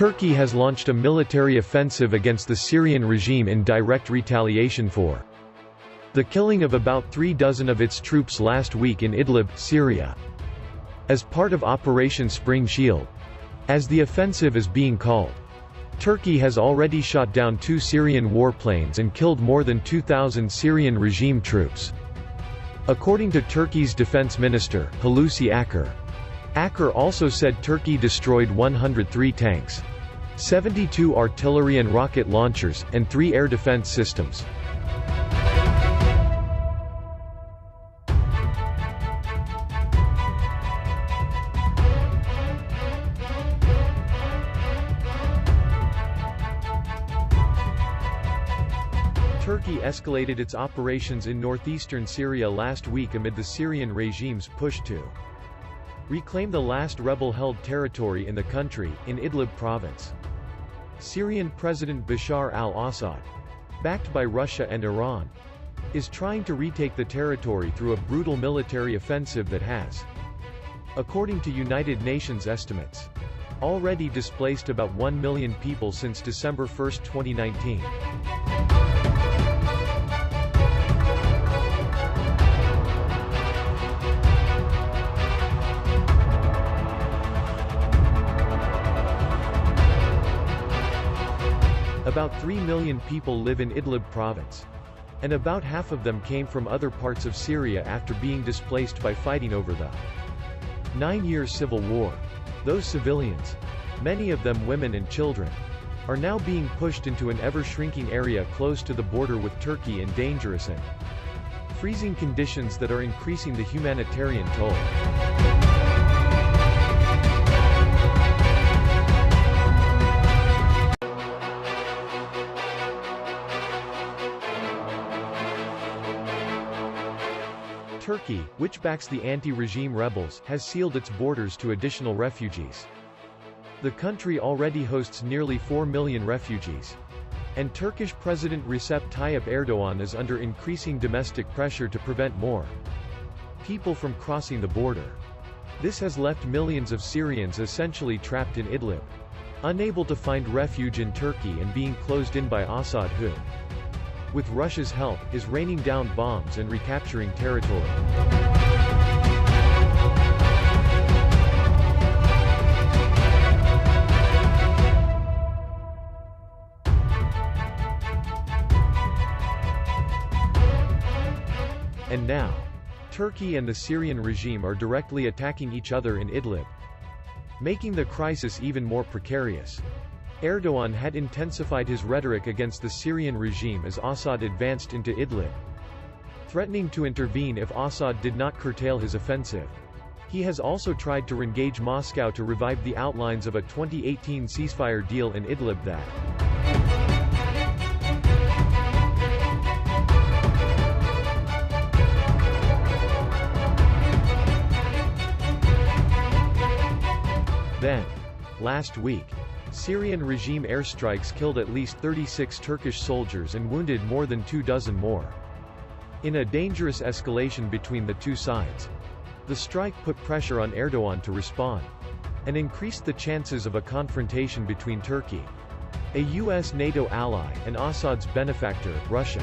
Turkey has launched a military offensive against the Syrian regime in direct retaliation for the killing of about 36 of its troops last week in Idlib, Syria. As part of Operation Spring Shield, as the offensive is being called, Turkey has already shot down 2 Syrian warplanes and killed more than 2,000 Syrian regime troops. According to Turkey's defense minister, Hulusi Akar. Akar also said Turkey destroyed 103 tanks, 72 artillery and rocket launchers, and 3 air defense systems. Turkey escalated its operations in northeastern Syria last week amid the Syrian regime's push to reclaim the last rebel-held territory in the country, in Idlib province. Syrian President Bashar al-Assad, backed by Russia and Iran, is trying to retake the territory through a brutal military offensive that has, according to United Nations estimates, already displaced about 1 million people since December 1, 2019. About 3 million people live in Idlib province, and about half of them came from other parts of Syria after being displaced by fighting over the 9-year civil war. Those civilians, many of them women and children, are now being pushed into an ever-shrinking area close to the border with Turkey in dangerous and freezing conditions that are increasing the humanitarian toll. Turkey, which backs the anti-regime rebels, has sealed its borders to additional refugees. The country already hosts nearly 4 million refugees, and Turkish President Recep Tayyip Erdogan is under increasing domestic pressure to prevent more people from crossing the border. This has left millions of Syrians essentially trapped in Idlib, unable to find refuge in Turkey and being closed in by Assad, who, with Russia's help, is raining down bombs and recapturing territory. And now, Turkey and the Syrian regime are directly attacking each other in Idlib, making the crisis even more precarious. Erdogan had intensified his rhetoric against the Syrian regime as Assad advanced into Idlib, threatening to intervene if Assad did not curtail his offensive. He has also tried to engage Moscow to revive the outlines of a 2018 ceasefire deal in Idlib that then, last week, Syrian regime airstrikes killed at least 36 Turkish soldiers and wounded more than 24 more. In a dangerous escalation between the two sides, the strike put pressure on Erdogan to respond, and increased the chances of a confrontation between Turkey, a US NATO ally, and Assad's benefactor, Russia.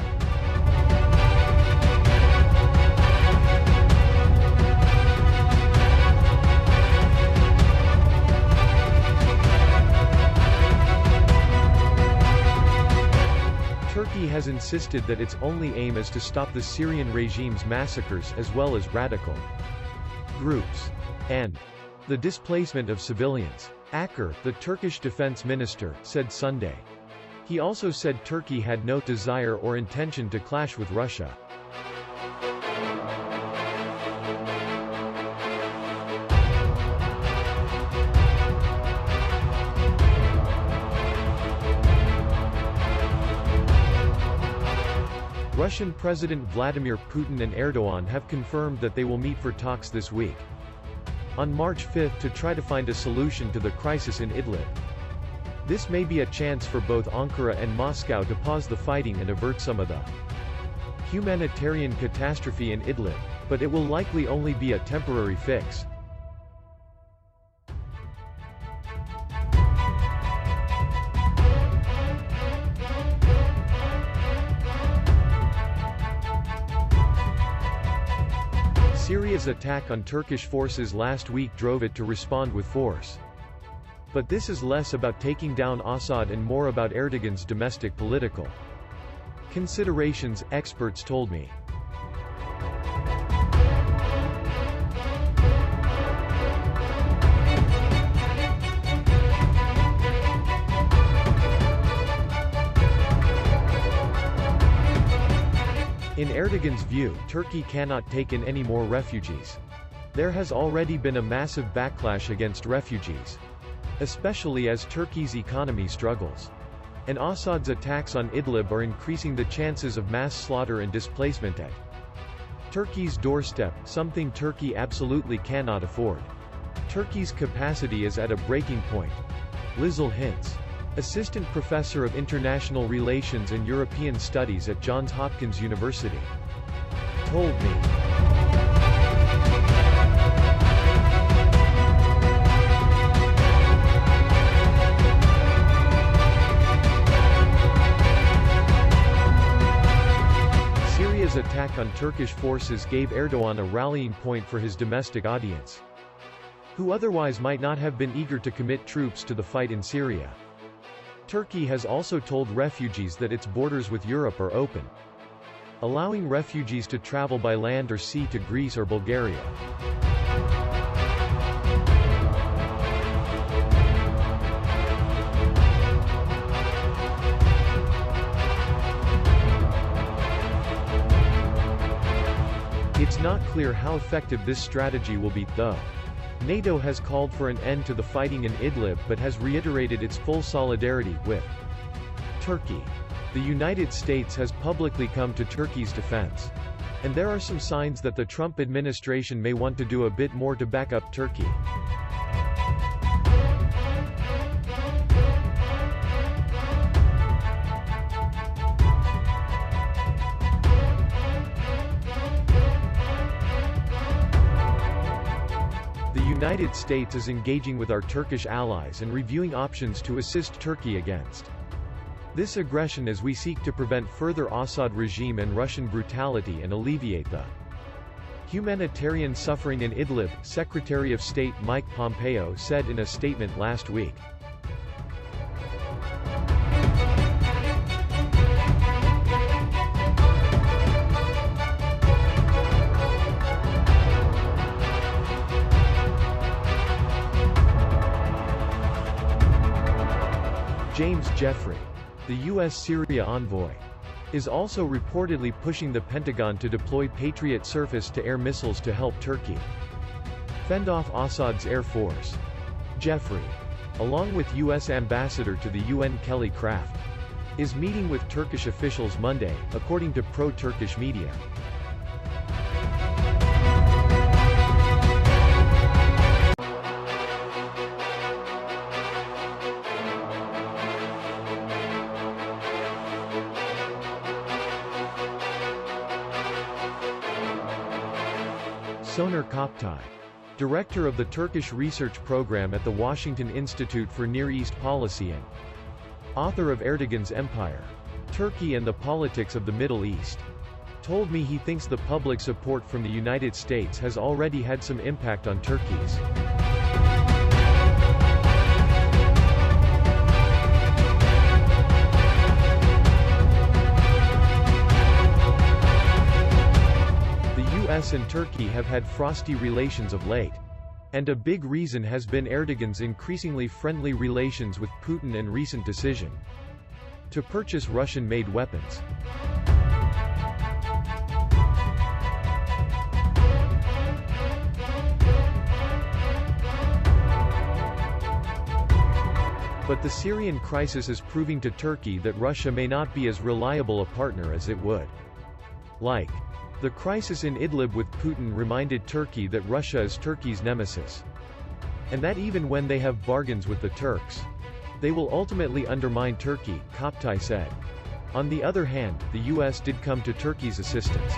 Turkey has insisted that its only aim is to stop the Syrian regime's massacres as well as radical groups and the displacement of civilians. Akar, the Turkish defense minister, said Sunday. He also said Turkey had no desire or intention to clash with Russia. Russian President Vladimir Putin and Erdogan have confirmed that they will meet for talks this week, on March 5, to try to find a solution to the crisis in Idlib. This may be a chance for both Ankara and Moscow to pause the fighting and avert some of the humanitarian catastrophe in Idlib, but it will likely only be a temporary fix. Syria's attack on Turkish forces last week drove it to respond with force. But this is less about taking down Assad and more about Erdogan's domestic political considerations, experts told me. In Erdogan's view, Turkey cannot take in any more refugees. There has already been a massive backlash against refugees, especially as Turkey's economy struggles. And Assad's attacks on Idlib are increasing the chances of mass slaughter and displacement at Turkey's doorstep, something Turkey absolutely cannot afford. Turkey's capacity is at a breaking point. Lizel hints. Assistant Professor of International Relations and European Studies at Johns Hopkins University, told me. Syria's attack on Turkish forces gave Erdogan a rallying point for his domestic audience, who otherwise might not have been eager to commit troops to the fight in Syria. Turkey has also told refugees that its borders with Europe are open, allowing refugees to travel by land or sea to Greece or Bulgaria. It's not clear how effective this strategy will be, though. NATO has called for an end to the fighting in Idlib but has reiterated its full solidarity with Turkey. The United States has publicly come to Turkey's defense. And there are some signs that the Trump administration may want to do a bit more to back up Turkey. The United States is engaging with our Turkish allies and reviewing options to assist Turkey against this aggression as we seek to prevent further Assad regime and Russian brutality and alleviate the humanitarian suffering in Idlib, Secretary of State Mike Pompeo said in a statement last week. James Jeffrey, the U.S. Syria envoy, is also reportedly pushing the Pentagon to deploy Patriot surface-to-air missiles to help Turkey fend off Assad's air force. Jeffrey, along with U.S. Ambassador to the UN Kelly Craft, is meeting with Turkish officials Monday, according to pro-Turkish media. Soner Koptay, director of the Turkish research program at the Washington Institute for Near East Policy and author of Erdogan's Empire, Turkey and the Politics of the Middle East, told me he thinks the public support from the United States has already had some impact on Turkey's US and Turkey have had frosty relations of late. And a big reason has been Erdogan's increasingly friendly relations with Putin and recent decision to purchase Russian-made weapons. But the Syrian crisis is proving to Turkey that Russia may not be as reliable a partner as it would like. The crisis in Idlib with Putin reminded Turkey that Russia is Turkey's nemesis, and that even when they have bargains with the Turks, they will ultimately undermine Turkey, Koptay said. On the other hand, the US did come to Turkey's assistance.